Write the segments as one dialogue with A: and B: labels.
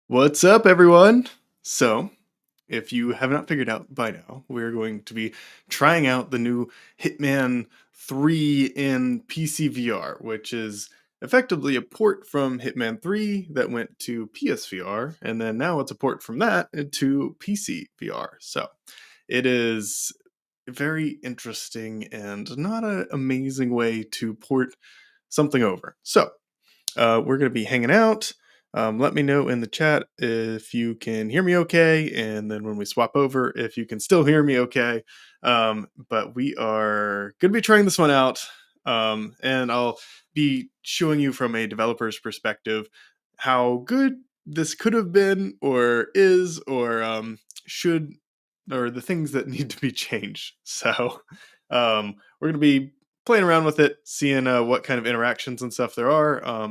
A: What's up, everyone? So, if you have not figured out by now, we're going to be trying out the new Hitman 3 in PCVR, which is effectively a port from Hitman 3 that went to PSVR, and then now it's a port from that to PCVR. So, it is very interesting and not an amazing way to port something over. So, we're going to be hanging out. Let me know in the chat if you can hear me okay, and then when we swap over, if you can still hear me okay. But we are going to be trying this one out, and I'll be showing you from a developer's perspective how good this could have been, or is, or should, or the things that need to be changed. So we're going to be playing around with it, seeing what kind of interactions and stuff there are.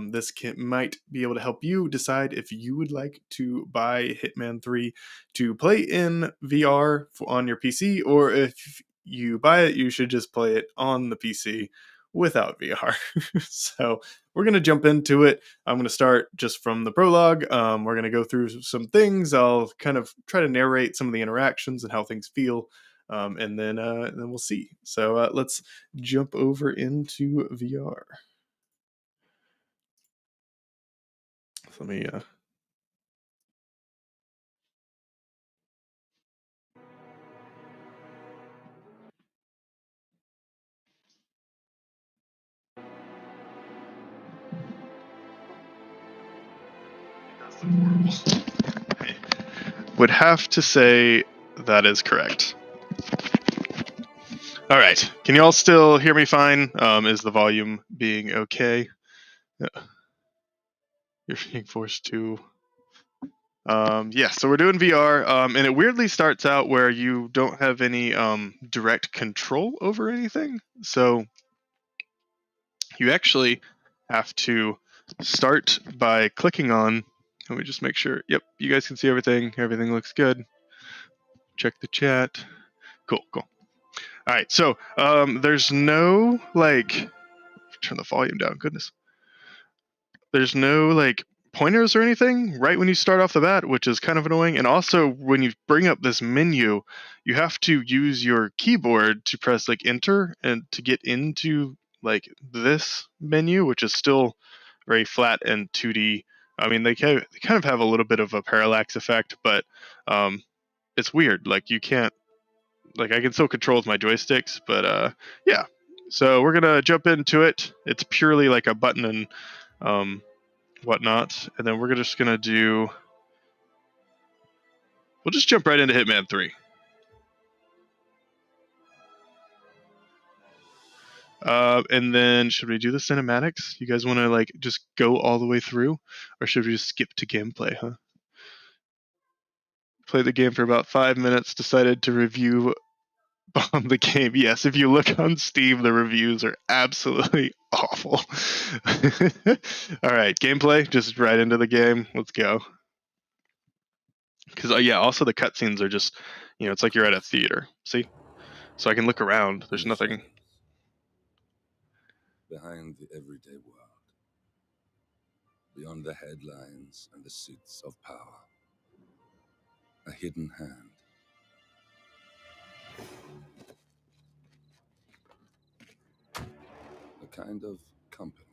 A: Might be able to help you decide if you would like to buy Hitman 3 to play in VR on your PC, or if you buy it, you should just play it on the PC without VR. So we're going to jump into it. I'm going to start just from the prologue. We're going to go through some things. I'll kind of try to narrate some of the interactions and how things feel. And then we'll see. So let's jump over into VR. So let me. I would have to say that is correct. All right. Can you all still hear me fine? Is the volume being okay? You're being forced to. Yeah, so we're doing VR, and it weirdly starts out where you don't have any direct control over anything. So you actually have to start by clicking on. Let me just make sure. Yep, you guys can see everything. Everything looks good. Check the chat. Cool. All right, so there's no turn the volume down. Goodness. There's no pointers or anything right when you start off the bat, which is kind of annoying. And also, when you bring up this menu, you have to use your keyboard to press enter and to get into this menu, which is still very flat and 2D. I mean, they kind of have a little bit of a parallax effect, but it's weird. You can't I can still control with my joysticks, but yeah. So we're gonna jump into it. It's purely like a button and whatnot, and then we're just gonna do. We'll just jump right into Hitman 3. And then should we do the cinematics? You guys want to just go all the way through, or should we just skip to gameplay? Huh? Play the game for about 5 minutes. Decided to review on the game. Yes, if you look on Steam, the reviews are absolutely awful. All right, gameplay. Just right into the game. Let's go. Because yeah, also the cutscenes are just, it's like you're at a theater. See, so I can look around. There's nothing
B: behind the everyday world, beyond the headlines and the suits of power, a hidden hand. A kind of company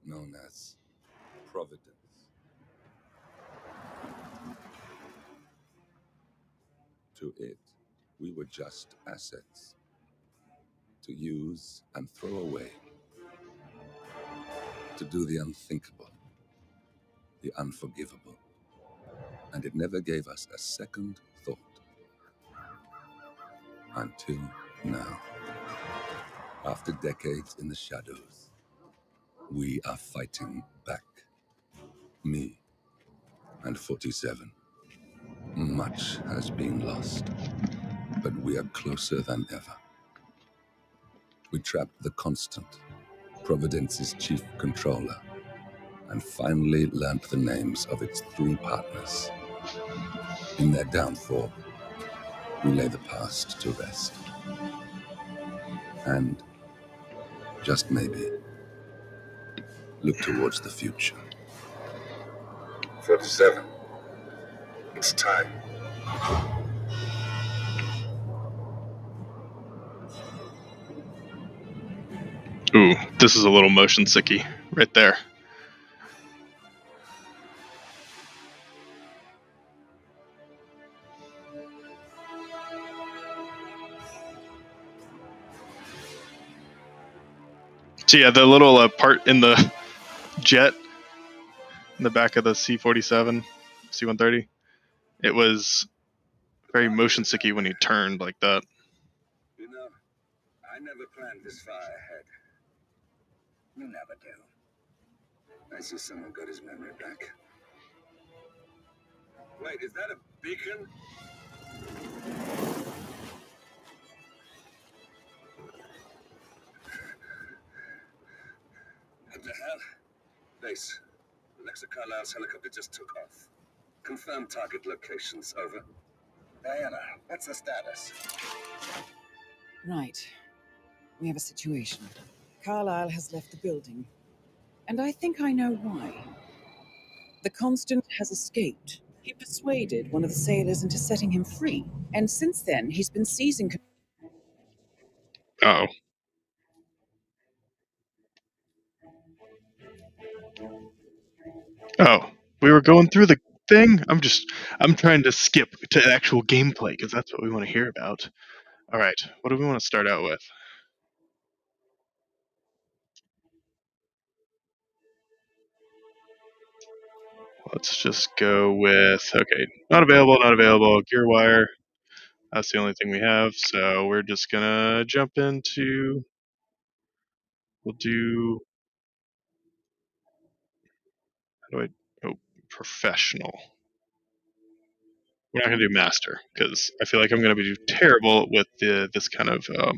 B: known as Providence. To it, we were just assets to use and throw away, to do the unthinkable, the unforgivable. And it never gave us a second thought. Until now. After decades in the shadows, we are fighting back. Me and 47. Much has been lost, but we are closer than ever. We trapped the Constant, Providence's chief controller, and finally learnt the names of its 3 partners. In their downfall, we lay the past to rest. And, just maybe, look towards the future. 47. It's time.
A: Ooh, this is a little motion sicky right there. So yeah, the little part in the jet in the back of the C-47, C-130, it was very motion sicky when he turned like that.
B: You know, I never planned this far ahead. You never do. I see someone got his memory back. Wait, is that a beacon? What the hell? Base. Alexa Carlisle's helicopter just took off. Confirm target locations. Over. Diana, what's the status?
C: Right. We have a situation. Carlisle has left the building. And I think I know why. The Constant has escaped. He persuaded one of the sailors into setting him free. And since then, he's been seizing...
A: Oh. Oh, we were going through the thing? I'm trying to skip to actual gameplay because that's what we want to hear about. All right, what do we want to start out with? Let's just go with, okay, not available, gear wire. That's the only thing we have, so we're just gonna jump into, we'll do, how do I, oh, professional. We're not gonna do master, because I feel like I'm gonna be terrible with this kind of, oh,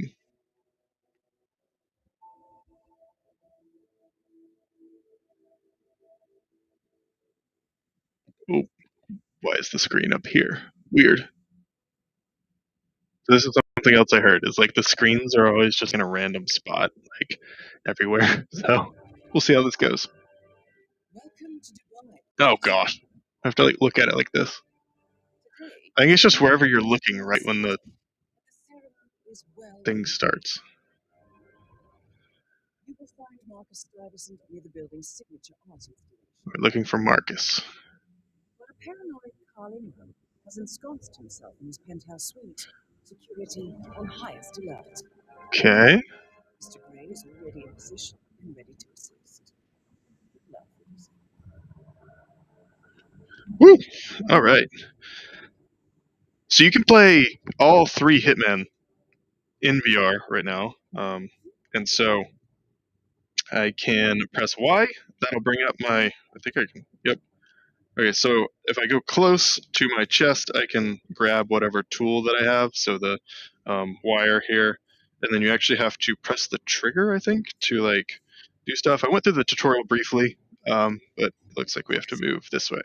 A: why is the screen up here? Weird. So this is something else I heard, is like the screens are always just in a random spot, like everywhere. So we'll see how this goes.
C: Welcome to Dubai.
A: Oh gosh, I have to like look at it like this.
C: Today,
A: I think it's just wherever you're looking right when the
C: ceremony is well...
A: thing starts.
C: You will find Marcus Stuyvesant near the building's signature art installation.
A: We're looking for Marcus.
C: But a paranoid Carl Ingram has ensconced himself in his penthouse suite. Security on highest alert.
A: Okay.
C: Mr. Gray is already in position and ready to assist. Good luck, ladies.
A: Woo! All right. So you can play all three Hitman in VR right now, and so I can press Y. That'll bring up my. I think I can. Yep. Okay, so if I go close to my chest, I can grab whatever tool that I have. So the wire here, and then you actually have to press the trigger, I think, to like do stuff. I went through the tutorial briefly, but it looks like we have to move this way.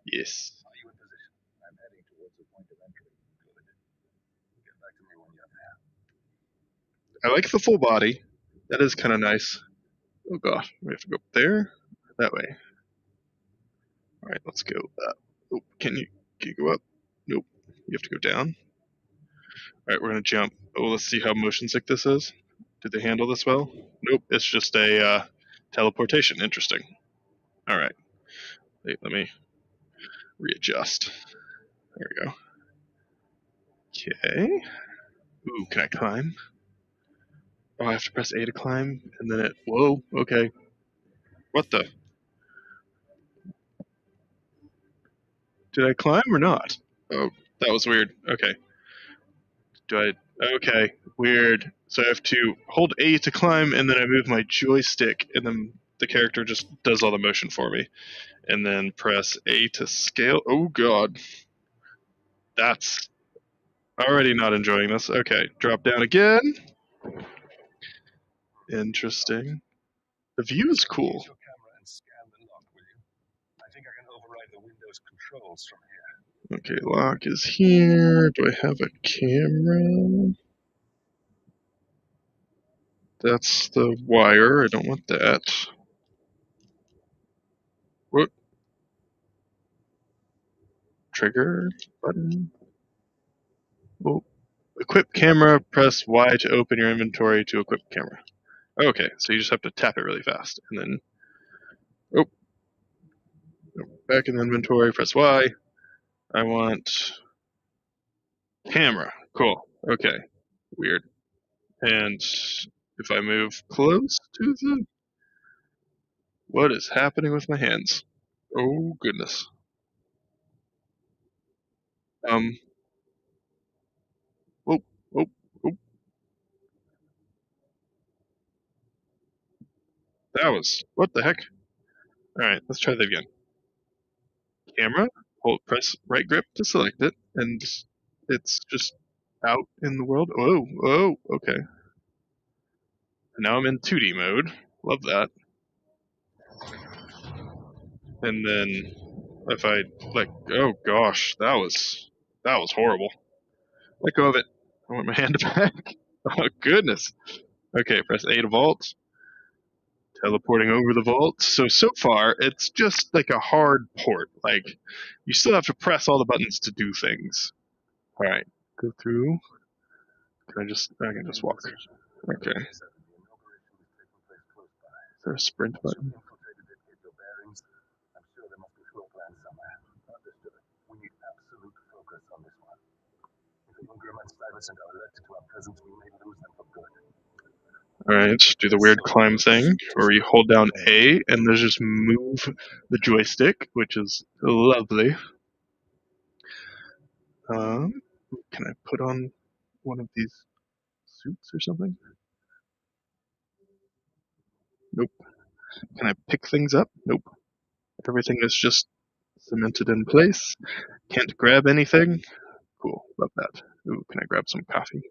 A: Yes.
B: Are you in position? I'm heading towards the point of entry. Good. Get back to me when you're there.
A: I like the full body. That is kind of nice. Oh gosh, we have to go up there, that way. All right, let's go. Oh, can you go up? Nope. You have to go down. All right, we're gonna jump. Oh, let's see how motion sick this is. Did they handle this well? Nope. It's just a teleportation. Interesting. All right. Wait, let me readjust. There we go. Okay. Ooh, can I climb? Oh, I have to press A to climb, and then it. Whoa. Okay. What the? Did I climb or not? Oh, that was weird. Okay. Do I? Okay, weird. So I have to hold A to climb, and then I move my joystick, and then the character just does all the motion for me. And then press A to scale. Oh god. That's already not enjoying this. Okay, drop down again. Interesting. The view is cool.
B: Use your camera and scan the lock, will you? I think I can override the Windows controls from here.
A: Okay, lock is here. Do I have a camera? That's the wire. I don't want that. What?
D: trigger button. Oh, equip camera, press Y to open your inventory to equip camera. Okay, so you just have to tap it really fast. And then, back in the inventory, press Y. I want camera. Cool. Okay. Weird. And if I move close to the... What is happening with my hands? Oh, goodness. Oh, oh, oh. That was... What the heck? Alright, let's try that again. Camera. Hold, press right grip to select it, and it's just out in the world. Oh, oh, okay. Now I'm in 2D mode. Love that. And then if I oh gosh, that was horrible. Let go of it. I want my hand back. Oh goodness. Okay, press A to vault. Teleporting over the vault. So far it's just like a hard port. Like you still have to press all the buttons to do things. All right, go through. I can just walk. Okay. Is there a sprint button? Alright, do the weird climb thing, where you hold down A and there's just move the joystick, which is lovely. Can I put on one of these suits or something? Nope. Can I pick things up? Nope. Everything is just cemented in place. Can't grab anything. Cool, love that. Ooh, can I grab some coffee?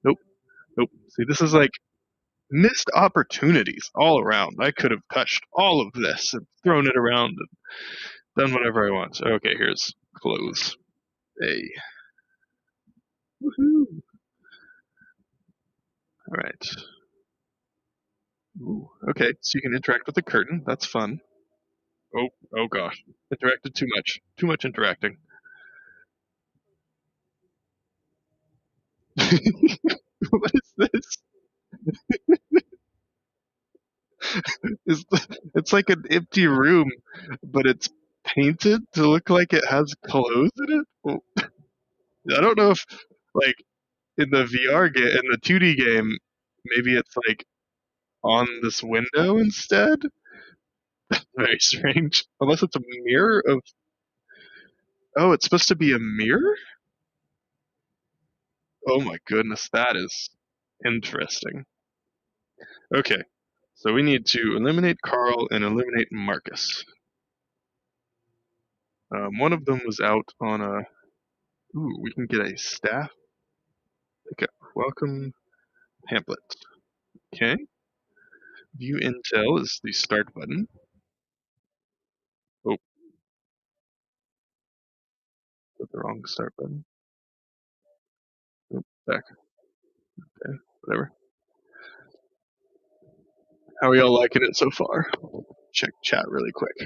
D: Nope. Nope. See, this is like missed opportunities all around. I could have touched all of this and thrown it around and done whatever I want. Okay, here's clothes. Hey. Woohoo! Alright. Ooh, okay, so you can interact with the curtain. That's fun. Oh gosh. Interacted too much. Too much interacting. What is this? It's like an empty room, but it's painted to look like it has clothes in it. Well, I don't know if, like, in the VR game, in the 2D game, maybe it's like on this window instead. Very strange. Unless it's a mirror of. Oh, it's supposed to be a mirror? Oh my goodness, that is interesting. Okay, so we need to eliminate Carl and eliminate Marcus. One of them was out on a. Ooh, we can get a staff. Okay, welcome pamphlet. Okay. View intel is the start button. Oh, put the wrong start button. Oh, back. Okay, whatever. How are y'all liking it so far? Check chat really quick.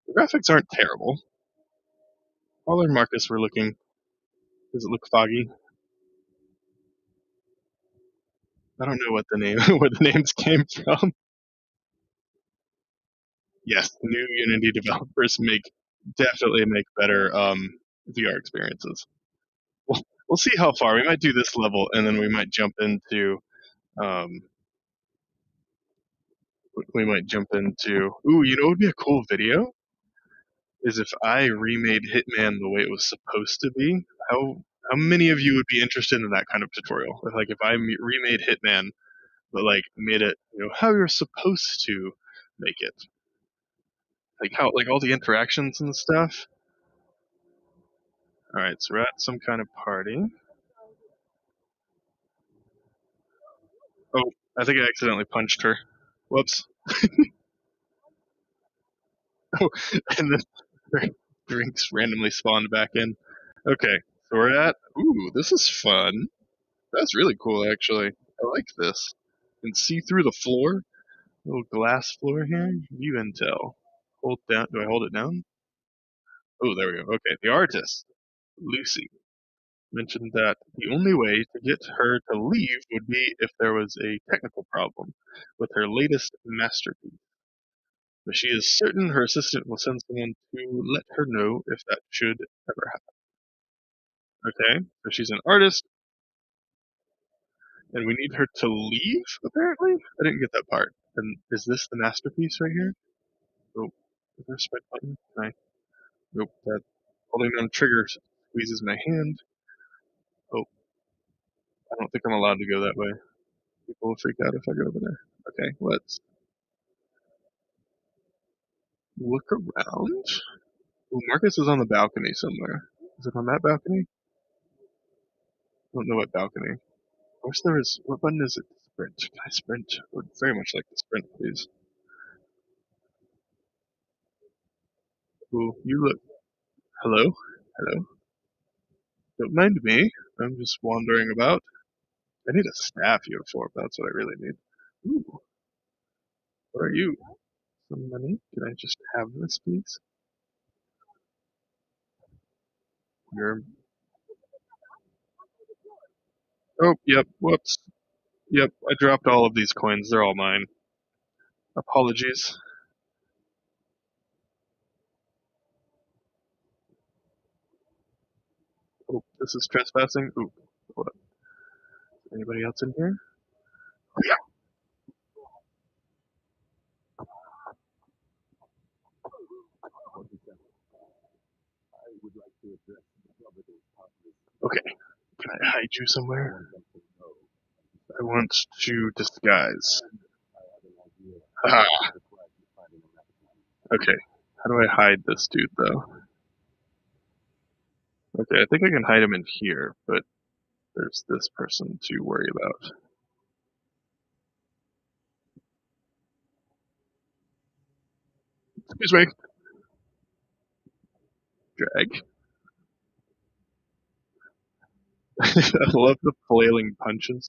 D: The graphics aren't terrible. Carl and Marcus were looking. Does it look foggy? I don't know what the name where the names came from. Yes, the new Unity developers definitely make better VR experiences. We'll see how far. We might do this level, and then we might jump into. Ooh, you know what would be a cool video? Is if I remade Hitman the way it was supposed to be. How many of you would be interested in that kind of tutorial? If I remade Hitman, but like made it, how you're supposed to make it, like how all the interactions and stuff. All right, so we're at some kind of party. Oh, I think I accidentally punched her. Whoops. Oh, and then her drinks randomly spawned back in. Okay, so we're at. Ooh, this is fun. That's really cool, actually. I like this. You can see through the floor. Little glass floor here. View intel. Hold down. Do I hold it down? Oh, there we go. Okay, the artist, Lucy, mentioned that the only way to get her to leave would be if there was a technical problem with her latest masterpiece. But she is certain her assistant will send someone to let her know if that should ever happen. Okay, so she's an artist, and we need her to leave, apparently? I didn't get that part. And is this the masterpiece right here? Oh, is there a spike button? Can I? Nope, that holding on trigger squeezes my hand. Oh, I don't think I'm allowed to go that way. People will freak out if I go over there. Okay, let's look around. Oh, Marcus is on the balcony somewhere. Is it on that balcony? I don't know what balcony. I wish there was. What button is it? Sprint. Can I sprint? I would very much like to sprint, please. Oh, you look. Hello? Hello? Don't mind me. I'm just wandering about. I need a staff uniform. That's what I really need. Ooh, what are you? Some money? Can I just have this, please? You're. Oh, yep. Whoops. Yep. I dropped all of these coins. They're all mine. Apologies. Oh, this is trespassing. Ooh, hold up. Anybody else in here? Oh, yeah. Okay. Can I hide you somewhere? I want to disguise. Ah. Okay. How do I hide this dude, though? Okay, I think I can hide him in here, but there's this person to worry about. Excuse me. Drag. I love the flailing punches.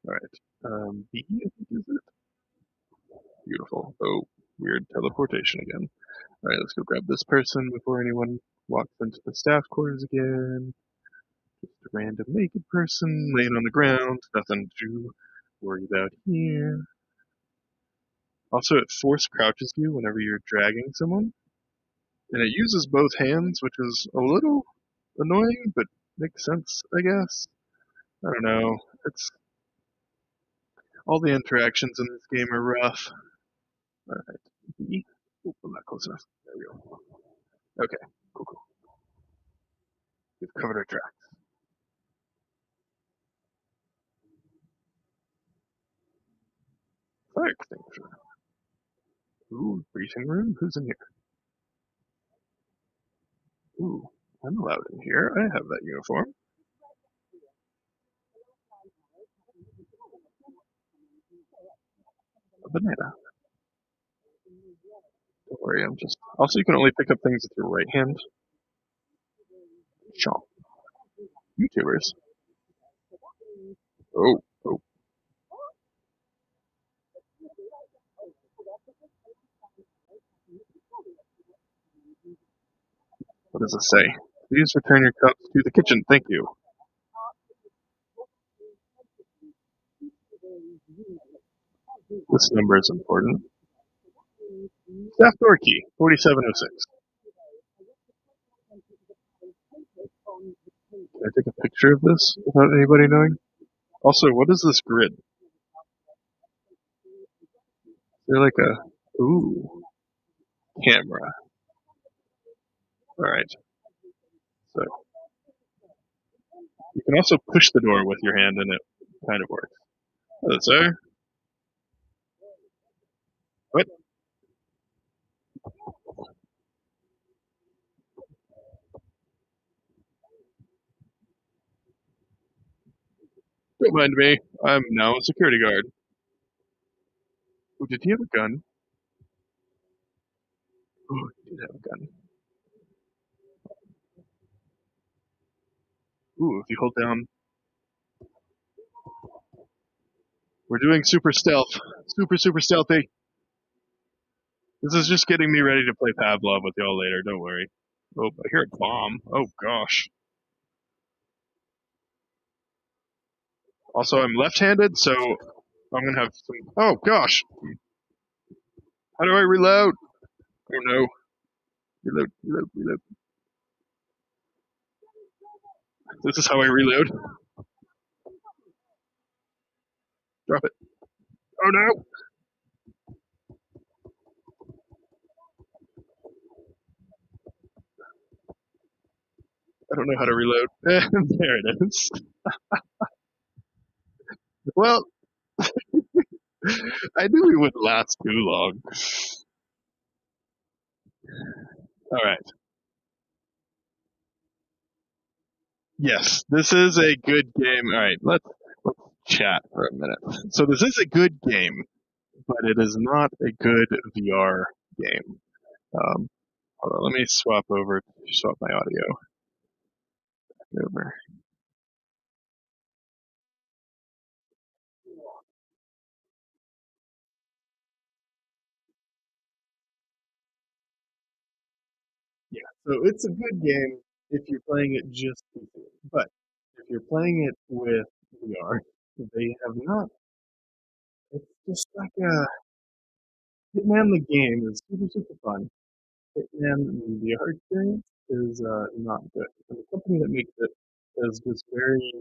D: Alright. B, I think is it? Beautiful. Oh, weird teleportation again. Alright, let's go grab this person before anyone walks into the staff quarters again. Just a random naked person laying on the ground. Nothing to worry about here. Also, it force crouches you whenever you're dragging someone. And it uses both hands, which is a little annoying, but makes sense, I guess. I don't know. It's all the interactions in this game are rough. Alright. B. Oh, I'm not close enough. There we go. Okay, cool, cool. We've covered our tracks. Fire extinguisher. Ooh, briefing room? Who's in here? Ooh, I'm allowed in here. I have that uniform. A banana. Don't worry, I'm just. Also, you can only pick up things with your right hand. Chomp. YouTubers. Oh, oh. What does it say? Please return your cups to the kitchen. Thank you. This number is important. Staff door key, 4706. Can I take a picture of this without anybody knowing? Also, what is this grid? Is there like a... Ooh. Camera. Alright. So, you can also push the door with your hand and it kind of works. Hello, sir. What? Don't mind me. I'm now a security guard. Oh, did he have a gun? Oh, he did have a gun. Ooh, if you hold down... We're doing super stealth. Super stealthy. This is just getting me ready to play Pavlov with y'all later, don't worry. Oh, I hear a bomb. Oh gosh. Also, I'm left-handed, so I'm gonna have some. Oh gosh. How do I reload? Oh no. Reload, reload, reload. This is how I reload. Drop it. Oh no. I don't know how to reload. There it is. Well, I knew we wouldn't last too long. All right. Yes, this is a good game. All right, let's chat for a minute. So this is a good game, but it is not a good VR game. Hold on, let me swap my audio over. Yeah, so it's a good game if you're playing it just PC, but if you're playing it with VR, they have not. It's just like a Hitman the game is super super fun. Hitman the VR experience is not good. And the company that makes it is just very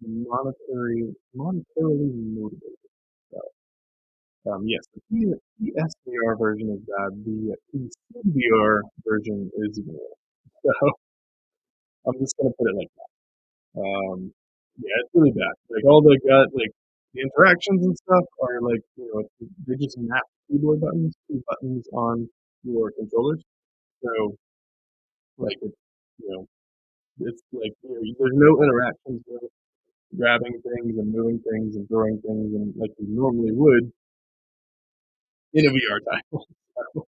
D: monetarily motivated. So, yes, the PSVR version is bad. The PCVR version is even worse. So I'm just gonna put it like that. Yeah, it's really bad. Like all like the interactions and stuff are like they just map keyboard buttons, two buttons on your controllers. So like it's you know it's like there's no interactions with grabbing things and moving things and throwing things and like you normally would in a VR title. So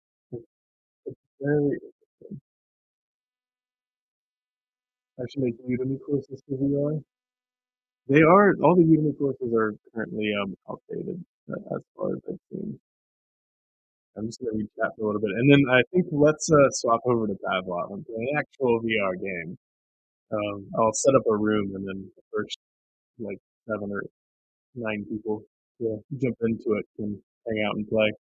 D: it's very actually make Udemy courses for VR. They are all the Udemy courses are currently outdated as far as I've seen. I'm just gonna read chat for a little bit, and then I think let's swap over to Pavlov and play an actual VR game. I'll set up a room, and then the first like 7 or 9 people to jump into it can hang out and play.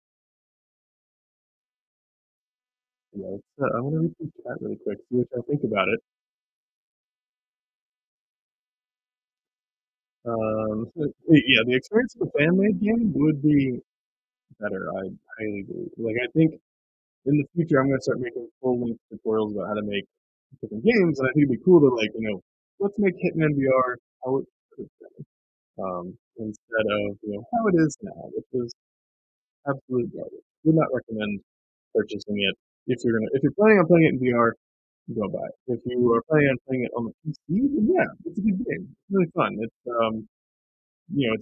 D: Yeah, I want to read through chat really quick, see what I think about it. Yeah, the experience of a fan-made game would be better. I highly believe. Like, I think in the future, I'm going to start making full-length tutorials about how to make different games, and I think it'd be cool to like, let's make Hitman VR how it could be, instead of how it is now, which is absolute garbage. Would not recommend purchasing it if you're planning on playing it in VR. Go buy it. If you are planning on playing it on the PC, then yeah, it's a good game. It's really fun. It's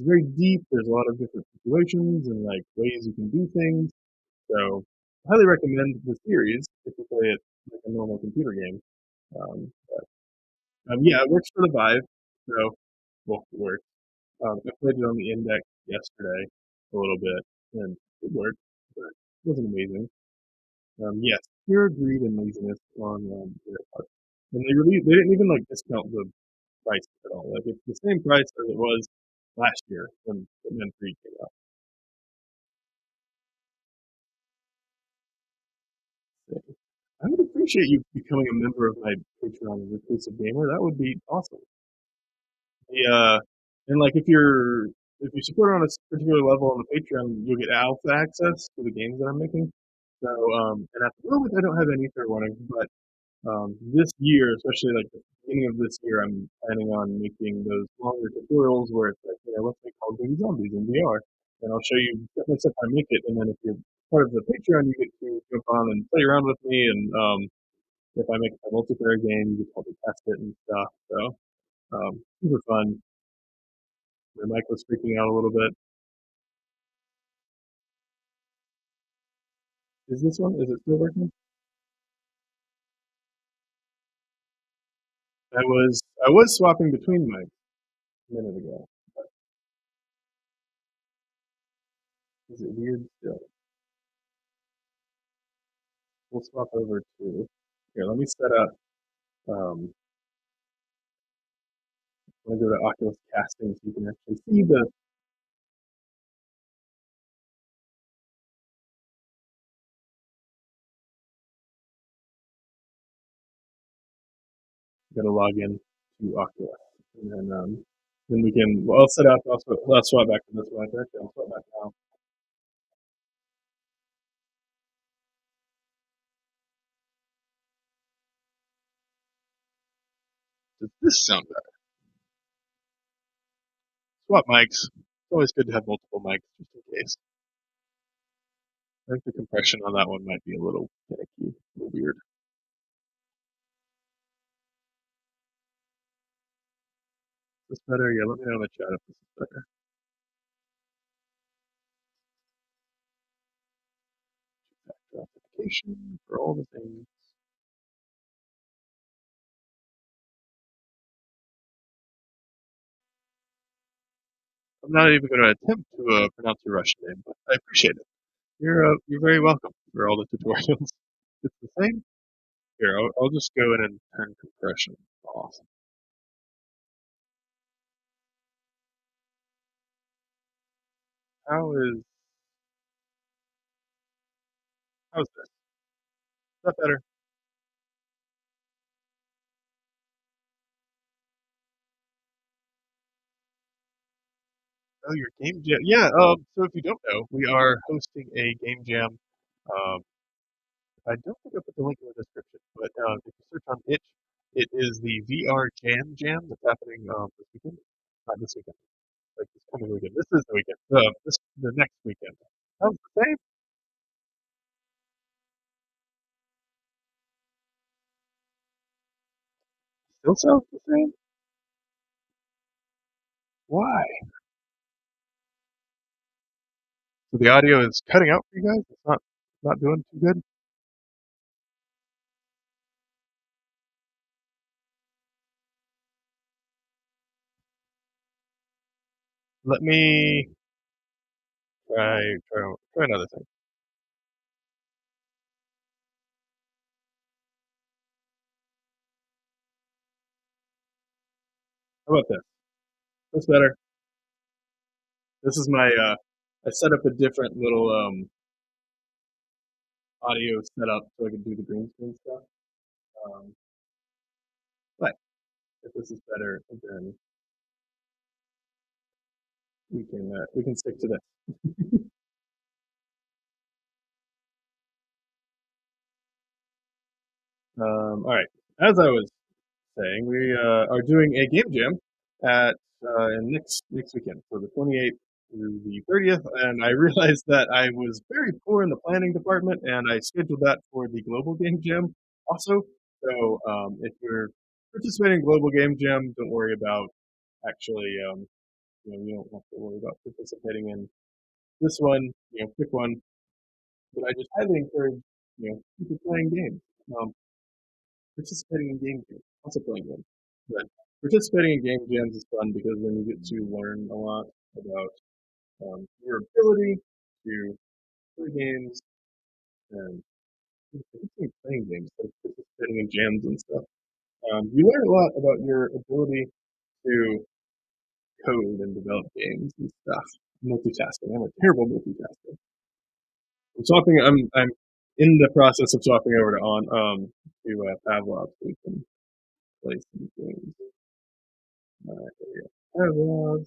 D: very deep. There's a lot of different situations and like ways you can do things. So I highly recommend the series if you play it like a normal computer game. Yeah, it works for the Vive. So, well, it works. I played it on the Index yesterday a little bit, and it worked, but it wasn't amazing. Yes, pure greed and laziness on their part. And they didn't even like discount the price at all. Like it's the same price as it was last year when Hitman 3 came out. So, I would appreciate you becoming a member of my Patreon, Reclusive Gamer. That would be awesome. The and like if you support on a particular level on the Patreon, you'll get alpha access to the games that I'm making. So and at the moment I don't have any third running, but this year, especially like the beginning of this year, I'm planning on making those longer tutorials where it's like, let's make Call of Duty Zombies in VR, and I'll show you step by step how to make it. And then if you're part of the Patreon, you get to jump on and play around with me. And if I make a multiplayer game, you get to help me test it and stuff. So super fun. My mic was freaking out a little bit. Is this one? Is it still working? I was swapping between mics a minute ago. Is it weird still? We'll swap over to Here, let me set up. I'm gonna go to Oculus casting so you can actually see the. Got to log in to Oculus, and then we can. Well, I'll set up. I'll swap back to this one. Actually, I'll swap back now. Does this sound better? Swap mics. It's always good to have multiple mics just in case. I think the compression on that one might be a little finicky, a little weird. Is this better? Yeah, let me know in the chat if this is better. Factor authentication for all the things. I'm not even going to attempt to pronounce your Russian name, but I appreciate it. You're very welcome for all the tutorials. It's the same. Here, I'll just go in and turn compression off. How's this? Is that better? Oh, your game jam. Yeah. So if you don't know, we are hosting a game jam. Um, I don't think I put the link in the description, but if you search on itch, it is the VR Jam that's happening this weekend. Not this weekend, like this coming weekend. This is the weekend. The next weekend. Sounds the same. Still sounds the same. Why? So the audio is cutting out for you guys. It's not doing too good. Let me try another thing. How about this? That's better. This is my I set up a different little audio setup so I can do the green screen stuff. But if this is better, then we can stick to this. All right. As I was saying, we are doing a game jam at next weekend, so the 28th through the 30th, and I realized that I was very poor in the planning department, and I scheduled that for the global game jam also. So if you're participating in global game jam, don't worry about actually, you don't have to worry about participating in this one. Pick one, but I just highly encourage people playing games. Participating in game jams, also playing games. But participating in game jams is fun because then you get to learn a lot about your ability to play games and playing games, like participating in jams and stuff. You learn a lot about your ability to code and develop games and stuff. Multitasking. I'm a terrible multitasker. I'm in the process of swapping over to Pavlov so we can play some games. Here we go. Pavlov.